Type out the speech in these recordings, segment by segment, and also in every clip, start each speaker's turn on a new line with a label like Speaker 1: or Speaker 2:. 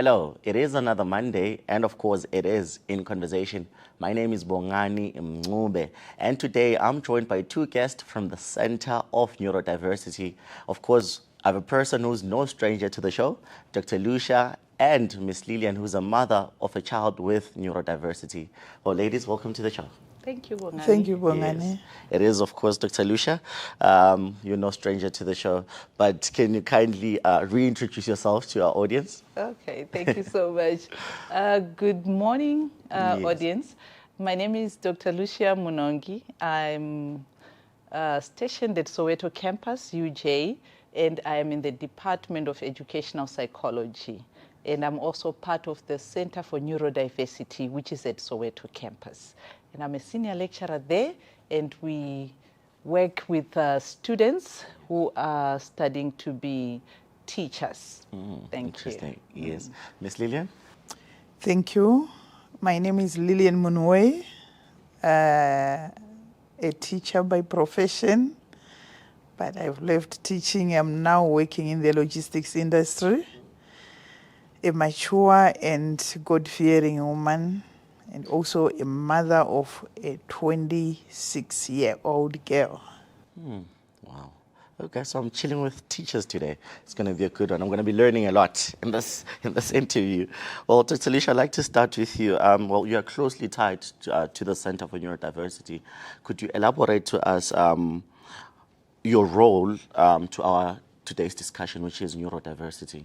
Speaker 1: Hello, it is another Monday, and of course, it is In Conversation. My name is Bongani Mncube, and today I'm joined by two guests from the Center of Neurodiversity. Of course, I have a person who's no stranger to the show, Dr. Lucia, and Miss Lillian, who's a mother of a child with neurodiversity. Well, ladies, welcome to the show.
Speaker 2: Thank you, Bongani.
Speaker 3: Thank you, Bongani.
Speaker 1: Yes. It is, of course, Dr. Lucia. You're no stranger to the show, but can you kindly reintroduce yourself to our audience?
Speaker 2: Okay, thank you so much. Good morning,
Speaker 1: Yes.
Speaker 2: audience. My name is Dr. Lucia Munongi. I'm stationed at Soweto campus, UJ, and I am in the Department of Educational Psychology. And I'm also part of the Center for Neurodiversity, which is at Soweto campus. And I'm a senior lecturer there, and we work with students who are studying to be teachers. Thank
Speaker 1: Interesting.
Speaker 2: you.
Speaker 1: Yes. Miss Lillian?
Speaker 3: Thank you. My name is Lillian Munwe, a teacher by profession, but I've left teaching. I'm now working in the logistics industry. A mature and God-fearing woman, and also a mother of a 26-year-old girl.
Speaker 1: Wow. Okay, so I'm chilling with teachers today. It's going to be a good one. I'm going to be learning a lot in this interview. Well, Dr. Lisha, I'd like to start with you. Well, you are closely tied to the Center for Neurodiversity. Could you elaborate to us your role to our today's discussion, which is neurodiversity?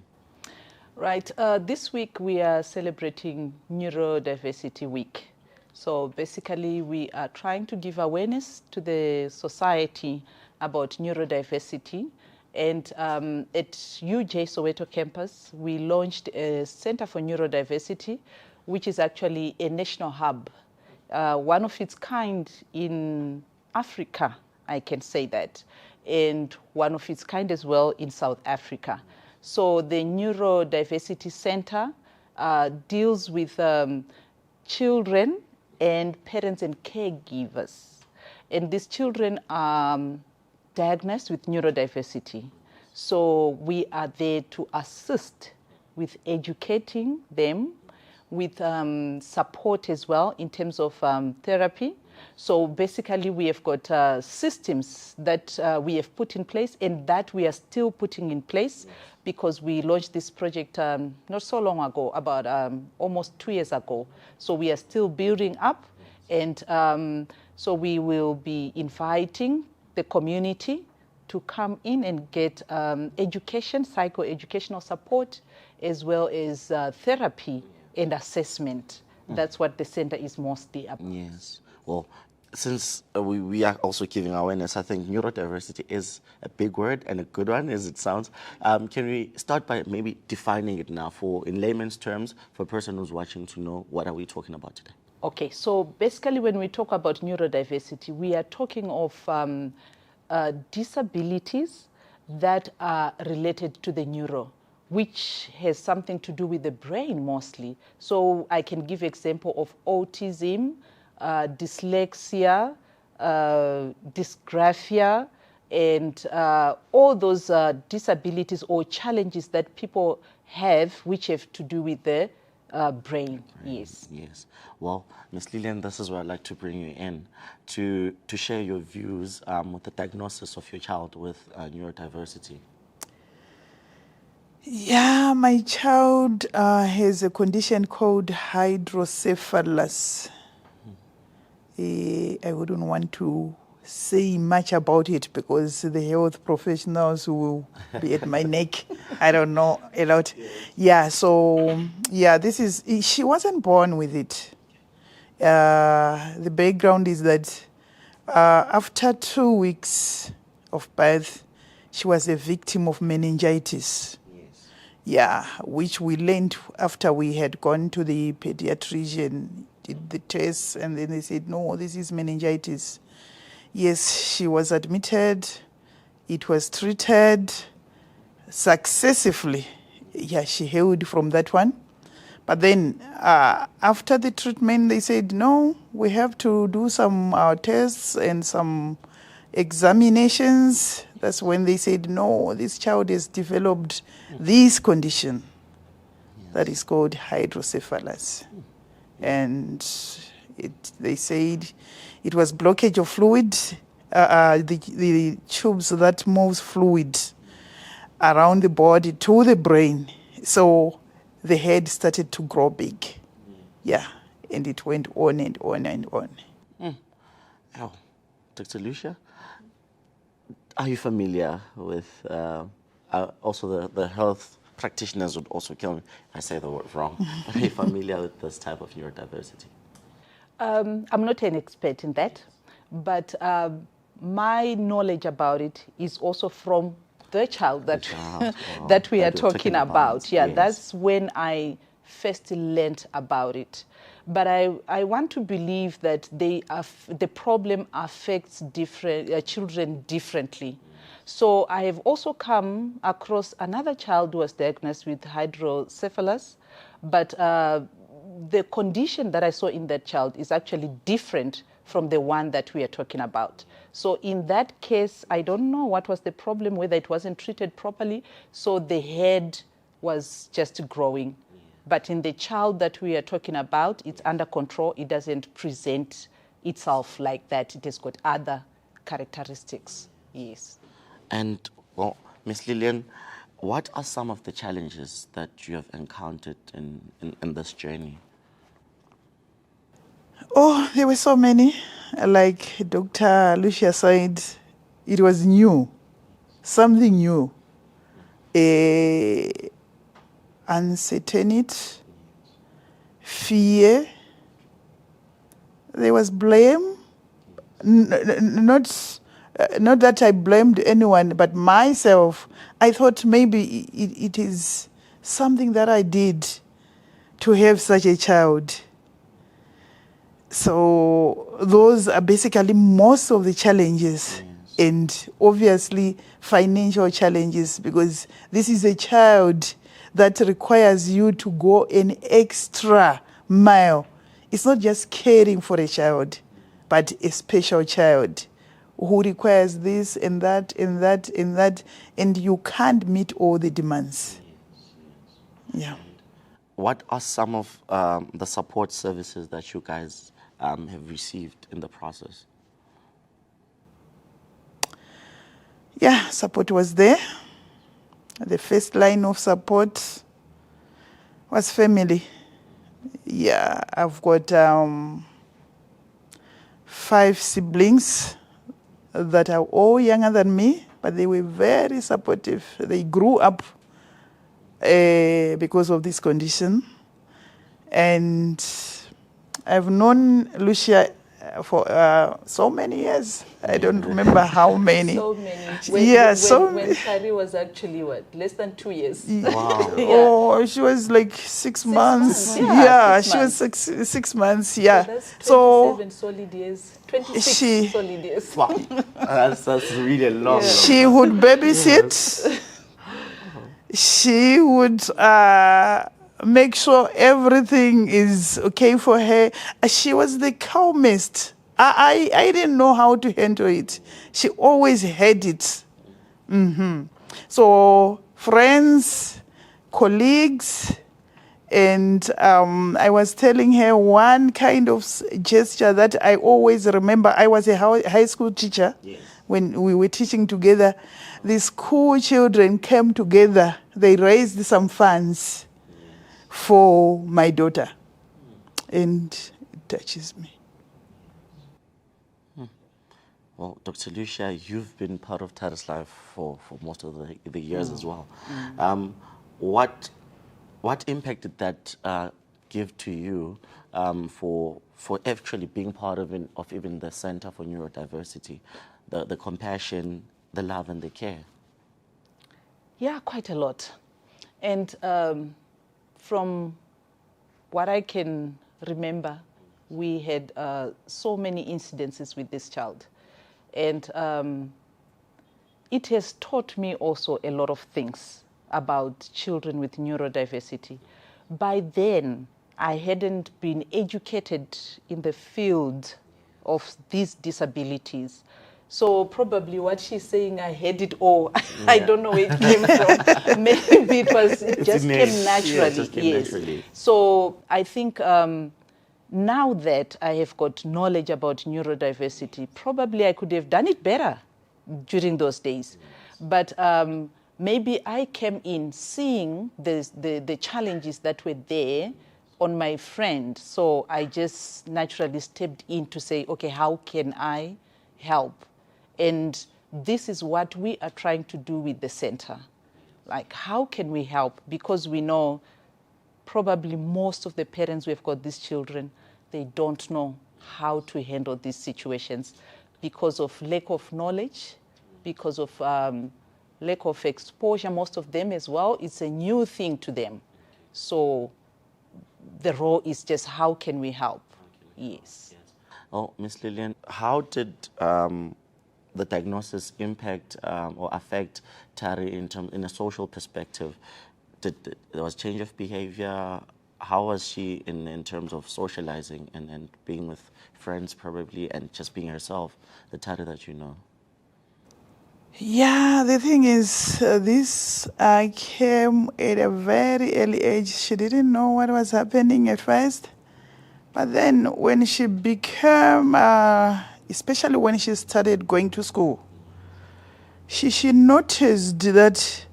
Speaker 2: Right. This week we are celebrating Neurodiversity Week. So basically we are trying to give awareness to the society about neurodiversity. And at UJ Soweto campus, we launched a Center for Neurodiversity, which is actually a national hub, one of its kind in Africa, I can say that, and one of its kind as well in South Africa. So the Neurodiversity Center deals with children and parents and caregivers. And these children are diagnosed with neurodiversity. So we are there to assist with educating them, with support as well in terms of therapy. So basically we have got systems that we have put in place and that we are still putting in place, because we launched this project not so long ago, about almost 2 years ago. So we are still building up, and so we will be inviting the community to come in and get education, psychoeducational support, as well as therapy and assessment. That's what the center is mostly about.
Speaker 1: Yes. Well, since we are also giving awareness, I think neurodiversity is a big word and a good one, as it sounds. Can we start by maybe defining it now, in layman's terms, for a person who's watching to know what are we talking about today?
Speaker 2: Okay, so basically when we talk about neurodiversity, we are talking of disabilities that are related to the neuro, which has something to do with the brain mostly. So I can give example of autism, dyslexia, dysgraphia, and all those disabilities or challenges that people have, which have to do with the brain. Yes.
Speaker 1: Yes. Well, Ms. Lillian, this is where I'd like to bring you in to share your views with the diagnosis of your child with neurodiversity.
Speaker 3: Yeah, my child has a condition called hydrocephalus. I wouldn't want to say much about it because the health professionals will be at my neck. I don't know a lot. Yeah, so, yeah, she wasn't born with it. The background is that after 2 weeks of birth, she was a victim of meningitis.
Speaker 1: Yes.
Speaker 3: Yeah, which we learned after we had gone to the pediatrician, did the tests, and then they said, no, this is meningitis. Yes, she was admitted. It was treated successively. Yeah, she healed from that one. But then after the treatment, they said, no, we have to do some tests and some examinations. That's when they said, no, this child has developed this condition. that is called hydrocephalus. And they said it was blockage of fluid, the tubes that moves fluid around the body to the brain. So the head started to grow big. Yeah, and it went on and on and on.
Speaker 1: Oh, Dr. Lucia, are you familiar with also the health practitioners would also kill me if I say the word wrong. Are you familiar with this type of neurodiversity?
Speaker 2: I'm not an expert in that, but my knowledge about it is also from the child that that we are talking about. Yeah, yes. That's when I first learned about it. But I want to believe that the problem affects children differently. So I have also come across another child who was diagnosed with hydrocephalus, but the condition that I saw in that child is actually different from the one that we are talking about. So in that case, I don't know what was the problem, whether it wasn't treated properly, so the head was just growing. But in the child that we are talking about, it's under control. It doesn't present itself like that. It has got other characteristics. Yes.
Speaker 1: And, well, Ms. Lillian, what are some of the challenges that you have encountered in this journey?
Speaker 3: Oh, there were so many. Like Dr. Lucia said, it was new, something new. Uncertainty, fear. There was blame. Not that I blamed anyone, but myself. I thought maybe it is something that I did to have such a child. So those are basically most of the challenges. Yes. And obviously financial challenges, because this is a child that requires you to go an extra mile. It's not just caring for a child, but a special child who requires this and that and that and that, and you can't meet all the demands. Yeah.
Speaker 1: What are some of the support services that you guys have received in the process?
Speaker 3: Yeah, support was there. The first line of support was family. Yeah, I've got 5 siblings that are all younger than me, but they were very supportive. They grew up because of this condition. And I've known Lucia for so many years. I don't remember how many.
Speaker 2: So many. When Kari was actually, what, less than 2 years?
Speaker 1: Wow.
Speaker 3: Yeah. Oh, she was like 6 months. Yeah, she was 6 months. Yeah.
Speaker 2: So that's 27 solid years. 26 solid years.
Speaker 1: Wow. That's really a long. Yeah.
Speaker 3: She would babysit. She would make sure everything is okay for her. She was the calmest. I didn't know how to handle it. She always had it. Mm-hmm. So friends, colleagues, and I was telling her one kind of gesture that I always remember. I was a high school teacher. Yes. When we were teaching together. The school children came together. They raised some funds for my daughter, and it touches me.
Speaker 1: Well, Dr. Lucia, you've been part of Tara's life for most of the years as well. What impact did that give to you for actually being part of even the Center for Neurodiversity, the compassion, the love and the care?
Speaker 2: Yeah, quite a lot. And from what I can remember, we had so many incidences with this child. And it has taught me also a lot of things about children with neurodiversity. By then, I hadn't been educated in the field of these disabilities. So probably what she's saying, I had it all. I don't know where it came from. Maybe it just
Speaker 1: innate.
Speaker 2: came naturally.
Speaker 1: Yeah, it just came naturally.
Speaker 2: So I think now that I have got knowledge about neurodiversity, probably I could have done it better during those days. But maybe I came in seeing the challenges that were there on my friend. So I just naturally stepped in to say, okay, how can I help? And this is what we are trying to do with the center. Like, how can we help? Because we know probably most of the parents who have got these children, they don't know how to handle these situations because of lack of knowledge, because of lack of exposure, most of them as well. It's a new thing to them. So the role is just how can we help? Yes.
Speaker 1: Oh, Miss Lillian, how did the diagnosis impact or affect Tari in a social perspective? There was change of behavior? How was she in terms of socializing and being with friends probably and just being herself, the Tari that you know?
Speaker 3: Yeah, the thing is, this came at a very early age. She didn't know what was happening at first. But then when she became, especially when she started going to school, she noticed that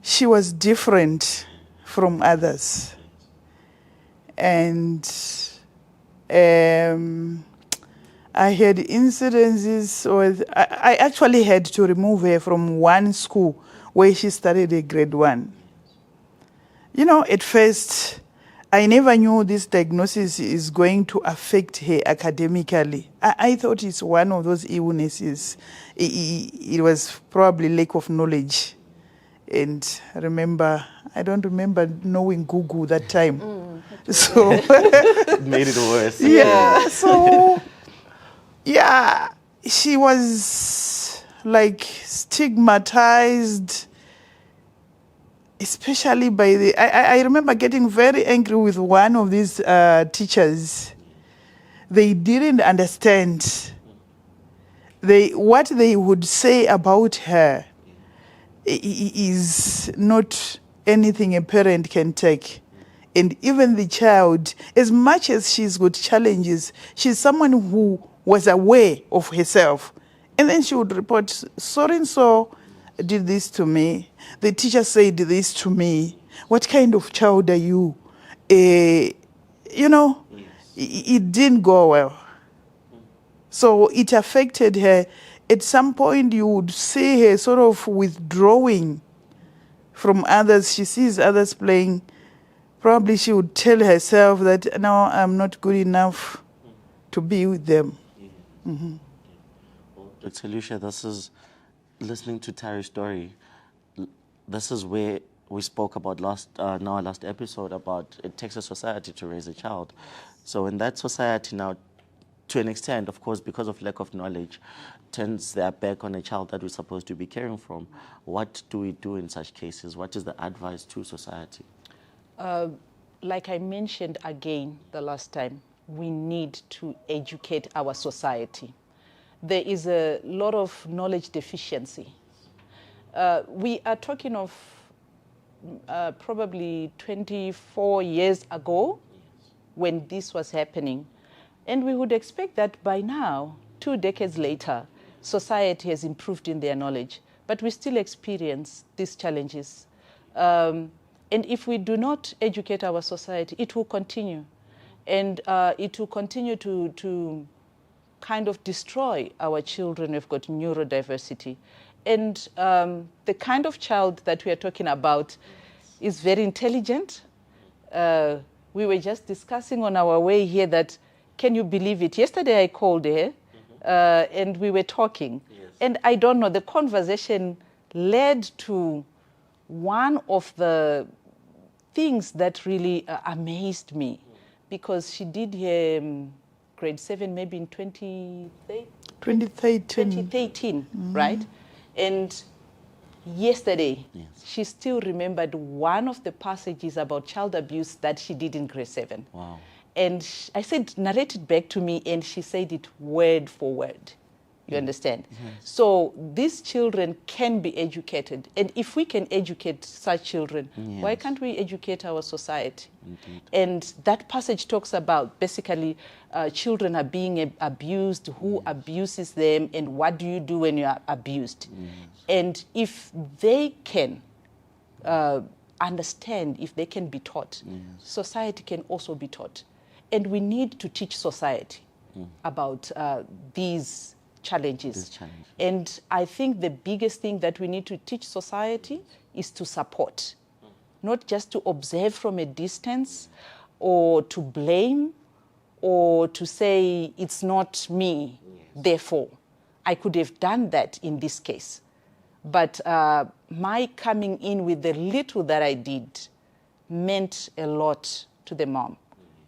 Speaker 3: she was different from others. And I had incidences with, I actually had to remove her from one school where she started at grade 1. You know, at first, I never knew this diagnosis is going to affect her academically. I thought it's one of those illnesses. It was probably lack of knowledge. And I don't remember knowing Google that time. So
Speaker 1: It made it worse.
Speaker 3: yeah, so yeah, she was like stigmatized, especially by I remember getting very angry with one of these teachers. They didn't understand. What they would say about her is not anything a parent can take. And even the child, as much as she's got challenges, she's someone who was aware of herself. And then she would report, so-and-so did this to me. The teacher said this to me. What kind of child are you? You know, it didn't go well. So it affected her. At some point, you would see her sort of withdrawing from others. She sees others playing. Probably she would tell herself that, no, I'm not good enough to be with them.
Speaker 1: Mm-hmm. Dr. Lucia, this is, listening to Tari's story, this is where we spoke about our last episode about it takes a society to raise a child. So in that society now, to an extent, of course, because of lack of knowledge, turns their back on a child that we're supposed to be caring from. What do we do in such cases? What is the advice to society?
Speaker 2: Like I mentioned again the last time, we need to educate our society. There is a lot of knowledge deficiency. We are talking of probably 24 years ago when this was happening. And we would expect that by now, 2 decades later, society has improved in their knowledge. But we still experience these challenges. And if we do not educate our society, it will continue. And it will continue to kind of destroy our children who've got neurodiversity. And the kind of child that we are talking about is very intelligent. We were just discussing on our way here that, can you believe it? Yesterday I called her and we were talking. Yes. And I don't know, the conversation led to one of the things that really amazed me, because she did her grade 7 maybe in 2013, right? And yesterday, yes, she still remembered one of the passages about child abuse that she did in grade 7.
Speaker 1: Wow.
Speaker 2: And I said, narrate it back to me, and she said it word for word. You understand? So these children can be educated. And if we can educate such children, why can't we educate our society?
Speaker 1: Indeed.
Speaker 2: And that passage talks about basically children are being abused, who abuses them, and what do you do when you are abused? And if they can understand, if they can be taught, society can also be taught. And we need to teach society about these challenges. And I think the biggest thing that we need to teach society is to support, not just to observe from a distance or to blame or to say it's not me, therefore. I could have done that in this case. But my coming in with the little that I did meant a lot to the mom.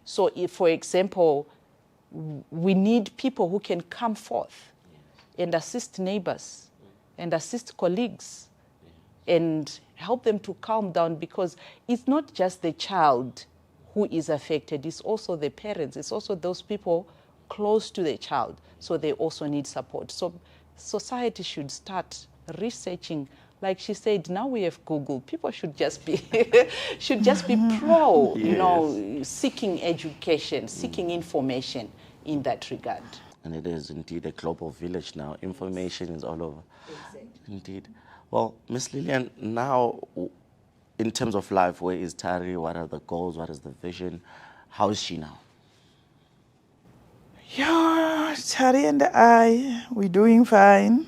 Speaker 2: So if, for example, we need people who can come forth and assist neighbors and assist colleagues and help them to calm down, because it's not just the child who is affected, it's also the parents, it's also those people close to the child, so they also need support. So society should start researching. Like she said, now we have Google. People should just be pro, you know, seeking education, seeking information in that regard.
Speaker 1: And it is indeed a global village now. Information is all over.
Speaker 2: Exactly.
Speaker 1: Indeed. Well, Miss Lillian, now in terms of life, where is Tari? What are the goals? What is the vision? How is she now?
Speaker 3: Yeah, Tari and I, we're doing fine.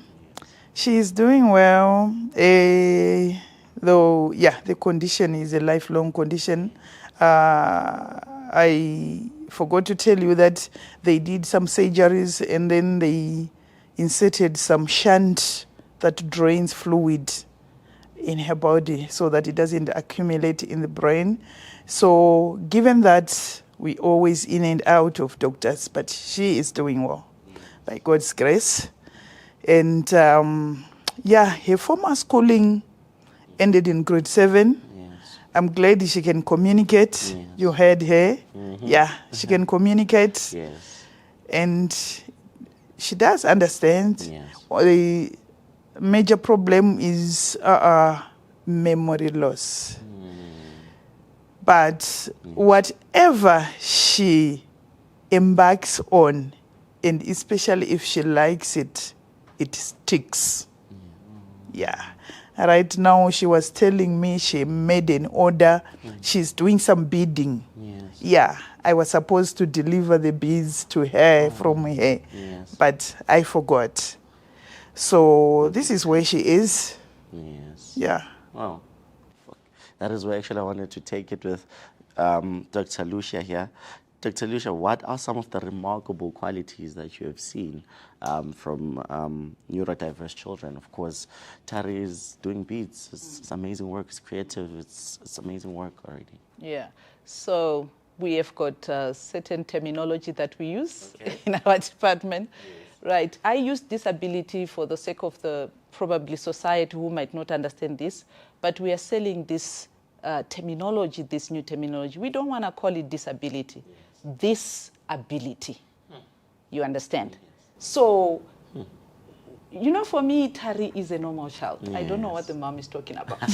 Speaker 3: She's doing well, though, yeah, the condition is a lifelong condition. I forgot to tell you that they did some surgeries and then they inserted some shunt that drains fluid in her body so that it doesn't accumulate in the brain. So given that, we always in and out of doctors, but she is doing well, by God's grace. And yeah, her former schooling ended in grade 7.
Speaker 1: Yes.
Speaker 3: I'm glad she can communicate.
Speaker 1: Yes.
Speaker 3: You heard her. Yeah, she can communicate.
Speaker 1: Yes.
Speaker 3: And she does understand.
Speaker 1: Yes.
Speaker 3: The major problem is memory loss. But whatever she embarks on, and especially if she likes it, it sticks. Yeah. Right now, she was telling me she made an order. She's doing some beading.
Speaker 1: Yes.
Speaker 3: Yeah. I was supposed to deliver the beads to her from her,
Speaker 1: Yes.
Speaker 3: but I forgot. So this is where she is.
Speaker 1: Yes.
Speaker 3: Yeah.
Speaker 1: Wow. That is where actually I wanted to take it with Dr. Lucia here. Dr. Lucia, what are some of the remarkable qualities that you have seen from neurodiverse children? Of course, Tari is doing beads. It's amazing work. It's creative. It's amazing work already.
Speaker 2: Yeah. So we have got certain terminology that we use in our department. Yes. Right. I use disability for the sake of the probably society who might not understand this, but we are selling this terminology, this new terminology. We don't want to call it disability. Yes. This ability. You understand? Yes. So, you know, for me, Tari is a normal child. Yes. I don't know what the mom is talking about.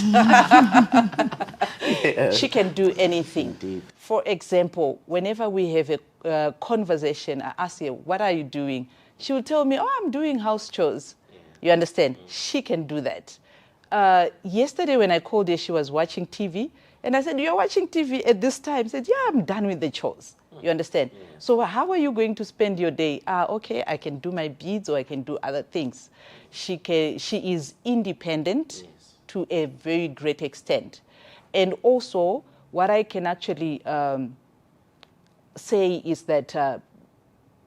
Speaker 2: She can do anything.
Speaker 1: Indeed.
Speaker 2: For example, whenever we have a conversation, I ask her, what are you doing? She will tell me, oh, I'm doing house chores. Yeah. You understand? She can do that. Yesterday when I called her, she was watching TV. And I said, you're watching TV at this time? She said, yeah, I'm done with the chores. You understand? Yeah. So how are you going to spend your day? Okay, I can do my beads or I can do other things. She is independent. Yes. To a very great extent. And also, what I can actually say is that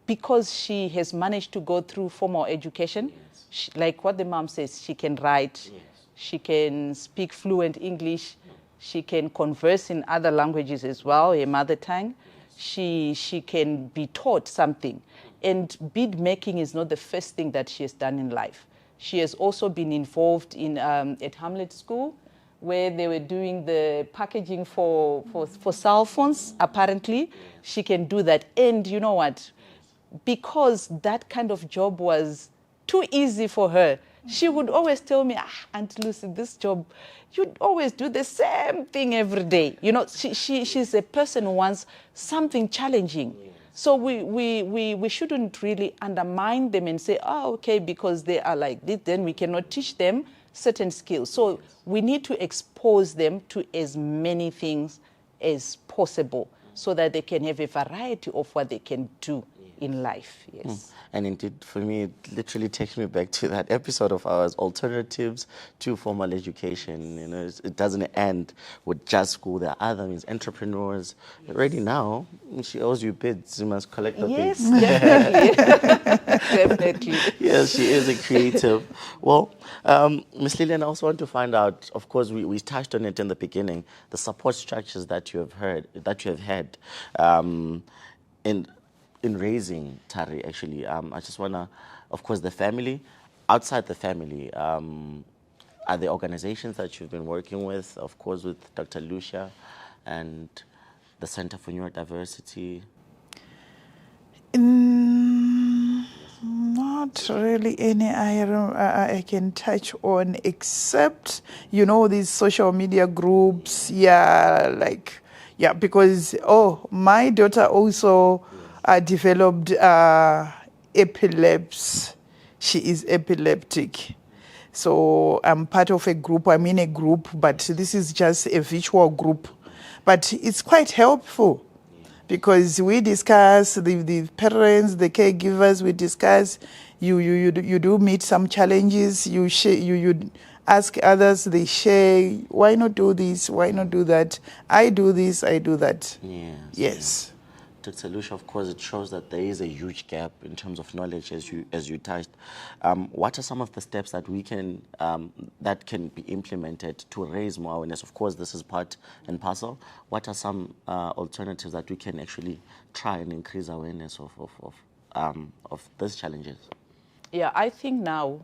Speaker 2: because she has managed to go through formal education, yes. Like what the mom says, she can write, yes. She can speak fluent English, she can converse in other languages as well, her mother tongue. She can be taught something. And bead making is not the first thing that she has done in life. She has also been involved in at Hamlet School, where they were doing the packaging for cell phones, apparently. She can do that. And you know what? Because that kind of job was too easy for her. She would always tell me, Aunt Lucy, this job, you always do the same thing every day. You know, she's a person who wants something challenging. So we shouldn't really undermine them and say, oh, okay, because they are like this, then we cannot teach them certain skills. So we need to expose them to as many things as possible so that they can have a variety of what they can do in life. Yes.
Speaker 1: And indeed, for me, it literally takes me back to that episode of ours, alternatives to formal education. You know, it doesn't end with just school. There are other means, entrepreneurs. Already now, she owes you bids. You must collect the bids.
Speaker 2: Yes, definitely. Definitely.
Speaker 1: Yes, she is a creative. Well, Ms. Lillian, I also want to find out, of course, we touched on it in the beginning, the support structures that you have had in raising Tari, actually. I just want to, of course, the family, outside the family, are there organizations that you've been working with, of course, with Dr. Lucia and the Center for Neurodiversity?
Speaker 3: Not really any I can touch on, except, you know, these social media groups, because, my daughter also developed epilepsy. She is epileptic. So I'm part of a group. I'm in a group, but this is just a virtual group. But it's quite helpful because we discuss, the parents, the caregivers, we discuss. You do meet some challenges. You share, you ask others, they share, why not do this, why not do that? I do this, I do that. Yes.
Speaker 1: Dr. Lucia, of course, it shows that there is a huge gap in terms of knowledge, as you touched. What are some of the steps that we can that can be implemented to raise more awareness? Of course, this is part and parcel. What are some alternatives that we can actually try and increase awareness of these challenges?
Speaker 2: Yeah, I think now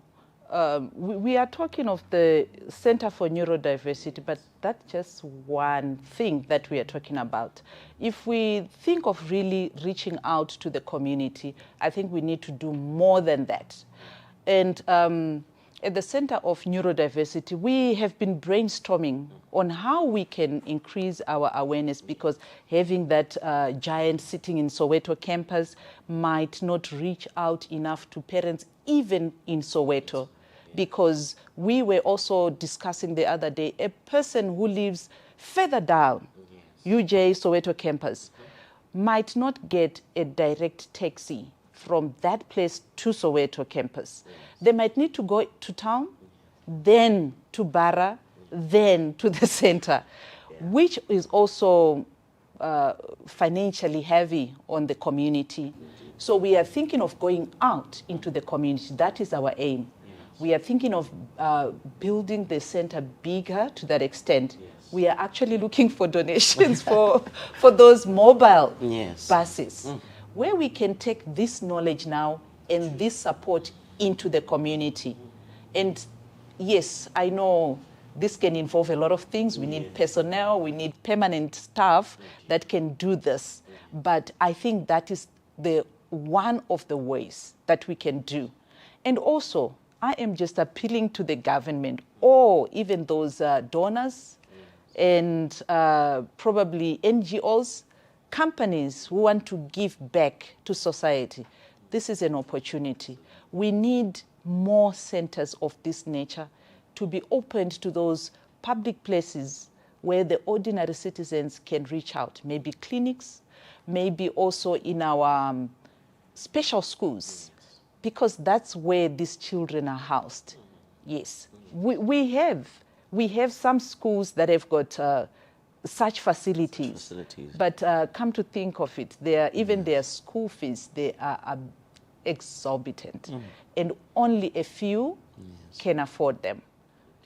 Speaker 2: we are talking of the Center for Neurodiversity, but that's just one thing that we are talking about. If we think of really reaching out to the community, I think we need to do more than that. And at the Center of Neurodiversity, we have been brainstorming on how we can increase our awareness, because having that giant sitting in Soweto campus might not reach out enough to parents, even in Soweto. Because we were also discussing the other day, a person who lives further down, UJ Soweto campus, might not get a direct taxi from that place to Soweto campus. They might need to go to town, then to Bara, then to the center, which is also financially heavy on the community. So we are thinking of going out into the community. That is our aim. We are thinking of building the center bigger to that extent. We are actually looking for donations for those mobile buses, where we can take this knowledge now and this support into the community. And yes, I know this can involve a lot of things. We need personnel, we need permanent staff that can do this. But I think that is one of the ways that we can do. And also, I am just appealing to the government or even those donors and probably NGOs, companies who want to give back to society. This is an opportunity. We need more centers of this nature to be opened to those public places where the ordinary citizens can reach out. Maybe clinics, maybe also in our special schools, because that's where these children are housed. Yes, we have some schools that have got such facilities. But come to think of it, even their school fees, they are exorbitant, and only a few can afford them.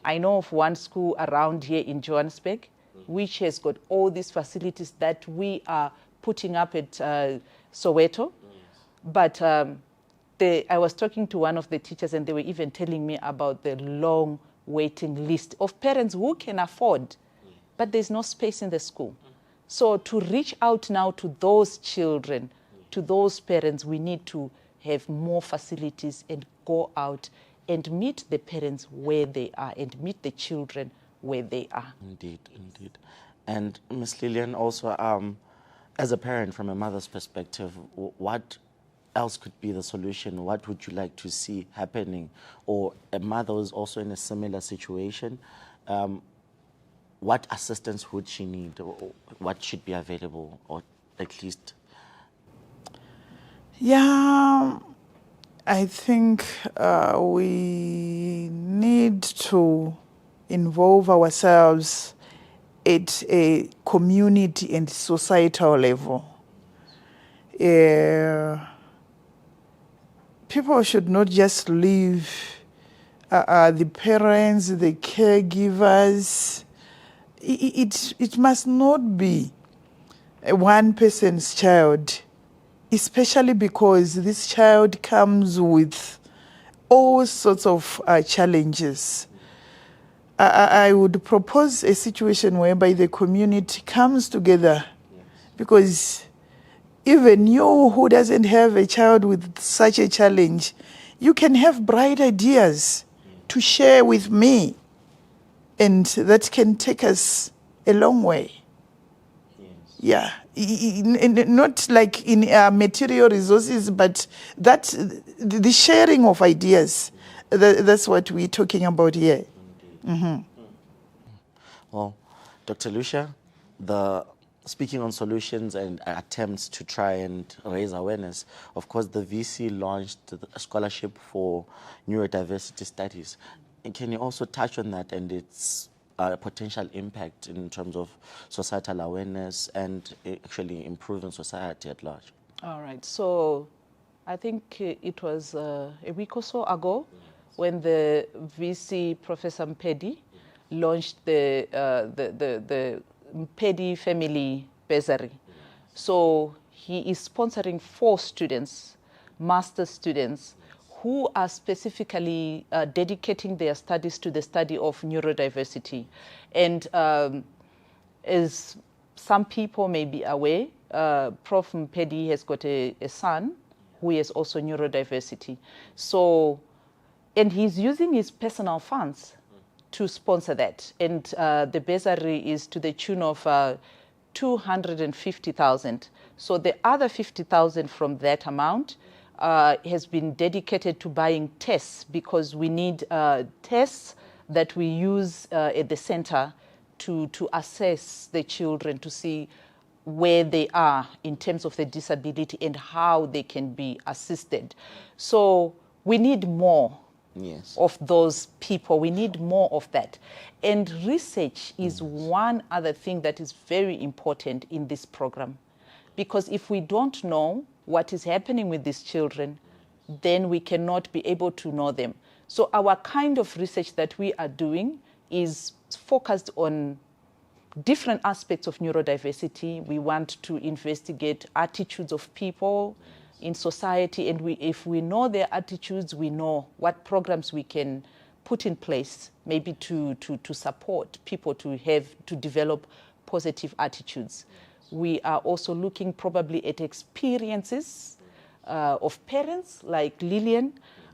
Speaker 2: I know of one school around here in Johannesburg, which has got all these facilities that we are putting up at Soweto, but I was talking to one of the teachers, and they were even telling me about the long waiting list of parents who can afford, but there's no space in the school. So to reach out now to those children, to those parents, we need to have more facilities and go out and meet the parents where they are and meet the children where they are.
Speaker 1: Indeed, indeed. And Ms. Lillian, also, as a parent, from a mother's perspective, what else could be the solution? What would you like to see happening? Or a mother who's also in a similar situation, what assistance would she need? Or what should be available, or at least?
Speaker 3: Yeah, I think we need to involve ourselves at a community and societal level. People should not just leave the parents, the caregivers. It must not be one person's child, especially because this child comes with all sorts of challenges. I would propose a situation whereby the community comes together, because even you who doesn't have a child with such a challenge, you can have bright ideas to share with me, and that can take us a long way. Yeah, not like in material resources, but that the sharing of ideas, that's what we're talking about here. Mm-hmm.
Speaker 1: Well, Dr. Lucia, speaking on solutions and attempts to try and raise awareness, of course, the VC launched a scholarship for neurodiversity studies. And can you also touch on that and its potential impact in terms of societal awareness and actually improving society at large?
Speaker 2: All right. So I think it was a week or so ago when the VC, Professor Mpedi, launched the Mpedi Family Bursary. So he is sponsoring 4 students, master's students, who are specifically dedicating their studies to the study of neurodiversity. And as some people may be aware, Prof. Mpedi has got a son who is also neurodiversity. So, and he's using his personal funds to sponsor that. And the bursary is to the tune of 250,000. So the other 50,000 from that amount has been dedicated to buying tests, because we need tests that we use at the center to assess the children, to see where they are in terms of the disability and how they can be assisted. So we need more of those people. We need more of that. And research is one other thing that is very important in this program. Because if we don't know what is happening with these children, then we cannot be able to know them. So our kind of research that we are doing is focused on different aspects of neurodiversity. We want to investigate attitudes of people in society, and if we know their attitudes, we know what programs we can put in place, maybe to support people to develop positive attitudes. We are also looking probably at experiences of parents like Lillian,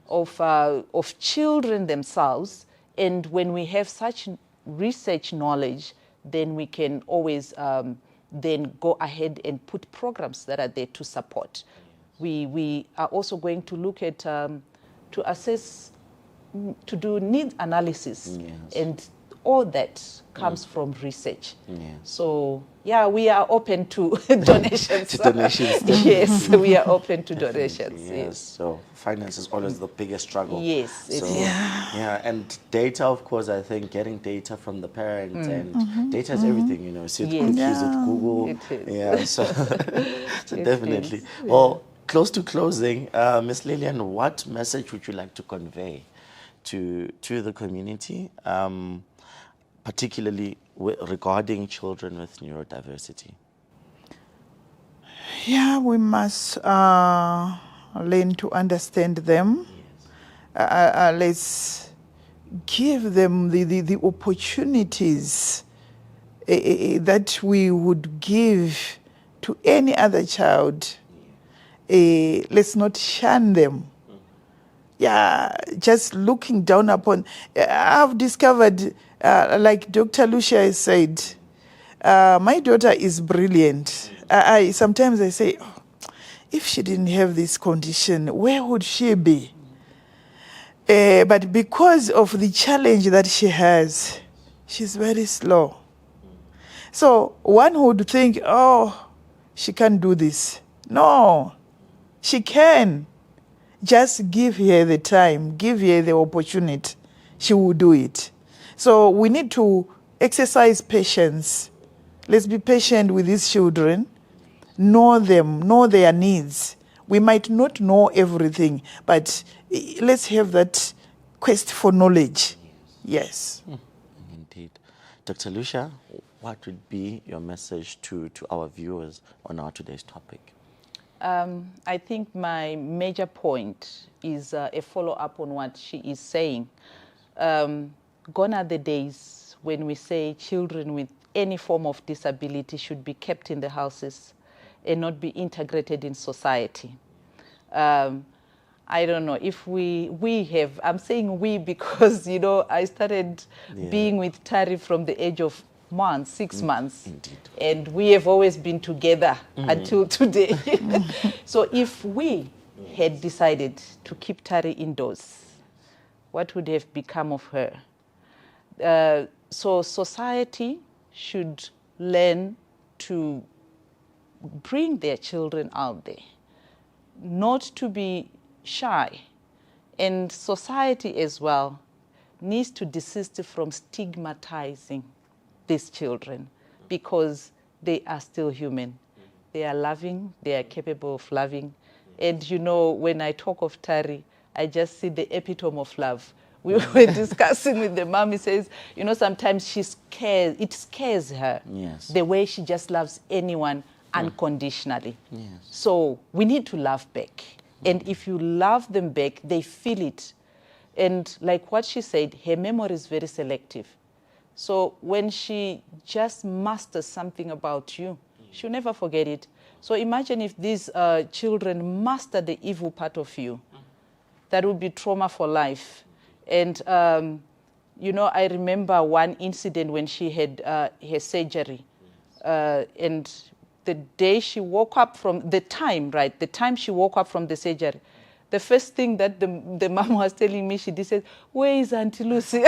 Speaker 2: of children themselves, and when we have such research knowledge, then we can always then go ahead and put programs that are there to support. We are also going to look at, to assess, to do need analysis, and all that comes from research. So, yeah, we are open to donations.
Speaker 1: To donations.
Speaker 2: Yes, we are open to donations.
Speaker 1: Yes. So finance is always the biggest struggle.
Speaker 2: Yes.
Speaker 1: So, yeah, and data, of course, I think getting data from the parents, and data is everything, you know. So cookies at Google.
Speaker 2: It is.
Speaker 1: Yeah, so, so definitely. Well, close to closing, Ms. Lillian, what message would you like to convey to the community, particularly regarding children with neurodiversity?
Speaker 3: Yeah, we must learn to understand them. Let's give them the opportunities that we would give to any other child. Let's not shun them. just looking down upon. I've discovered, like Dr. Lucia has said, my daughter is brilliant. Sometimes I say, oh, if she didn't have this condition, where would she be? But because of the challenge that she has, she's very slow. So one would think, oh, she can't do this. No, she can. Just give her the time, give her the opportunity. She will do it. So we need to exercise patience. Let's be patient with these children. Know them, know their needs. We might not know everything, but let's have that quest for knowledge. Yes.
Speaker 1: Indeed. Dr. Lucia, what would be your message to our viewers on our today's topic?
Speaker 2: I think my major point is a follow-up on what she is saying. Gone are the days when we say children with any form of disability should be kept in the houses and not be integrated in society. I don't know if we have, I'm saying we because, you know, I started being with Tari from the age of 6 months.
Speaker 1: Indeed.
Speaker 2: And we have always been together until today. So if we had decided to keep Tari indoors, what would have become of her? So society should learn to bring their children out there, not to be shy. And society as well needs to desist from stigmatizing these children because they are still human. They are loving, they are capable of loving. And you know, when I talk of Tari, I just see the epitome of love. We were discussing with the mom, he says, you know, sometimes it scares her, the way she just loves anyone unconditionally.
Speaker 1: Yes.
Speaker 2: So we need to love back. And if you love them back, they feel it. And like what she said, her memory is very selective. So when she just masters something about you, she'll never forget it. So imagine if these children master the evil part of you. That would be trauma for life. And, you know, I remember one incident when she had her surgery. And the day she woke up from, the time she woke up from the surgery, the first thing that the mom was telling me, she did say, where is Auntie Lucy?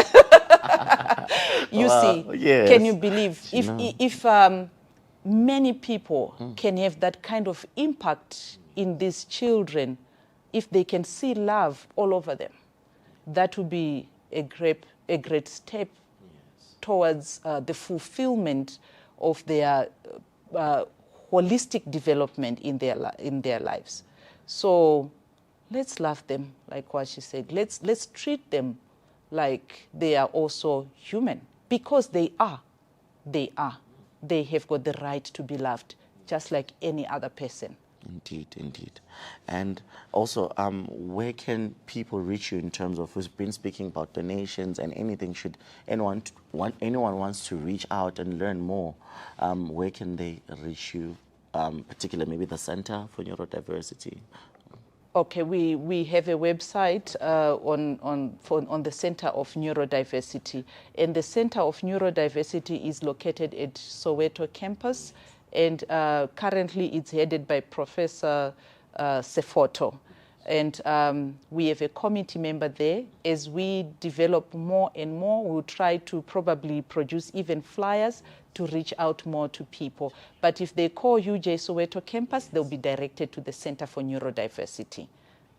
Speaker 2: You see, can you believe? If many people can have that kind of impact in these children, if they can see love all over them, that would be a great step towards the fulfillment of their holistic development in their lives. So let's love them, like what she said. Let's treat them like they are also human, because they are. They have got the right to be loved, just like any other person.
Speaker 1: Indeed, indeed. And also, where can people reach you in terms of, we've been speaking about donations and anything, should anyone wants to reach out and learn more, where can they reach you, particularly maybe the Center for Neurodiversity?
Speaker 2: Okay, we have a website on the Center of Neurodiversity. And the Center of Neurodiversity is located at Soweto campus. And currently it's headed by Professor Sefoto. And we have a committee member there. As we develop more and more, we'll try to probably produce even flyers to reach out more to people. But if they call UJ Soweto campus, they'll be directed to the Center for Neurodiversity.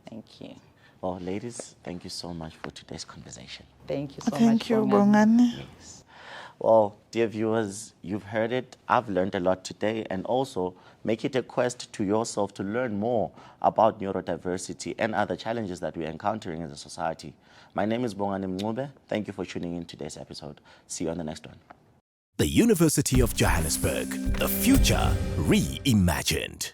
Speaker 2: Thank you.
Speaker 1: Well, ladies, thank you so much for today's conversation.
Speaker 2: Thank you so much.
Speaker 3: Thank you, Bongani.
Speaker 1: Yes. Well, dear viewers, you've heard it. I've learned a lot today, and also make it a quest to yourself to learn more about neurodiversity and other challenges that we're encountering as a society. My name is Bongani Mncube. Thank you for tuning in today's episode. See you on the next one.
Speaker 4: The University of Johannesburg, the future reimagined.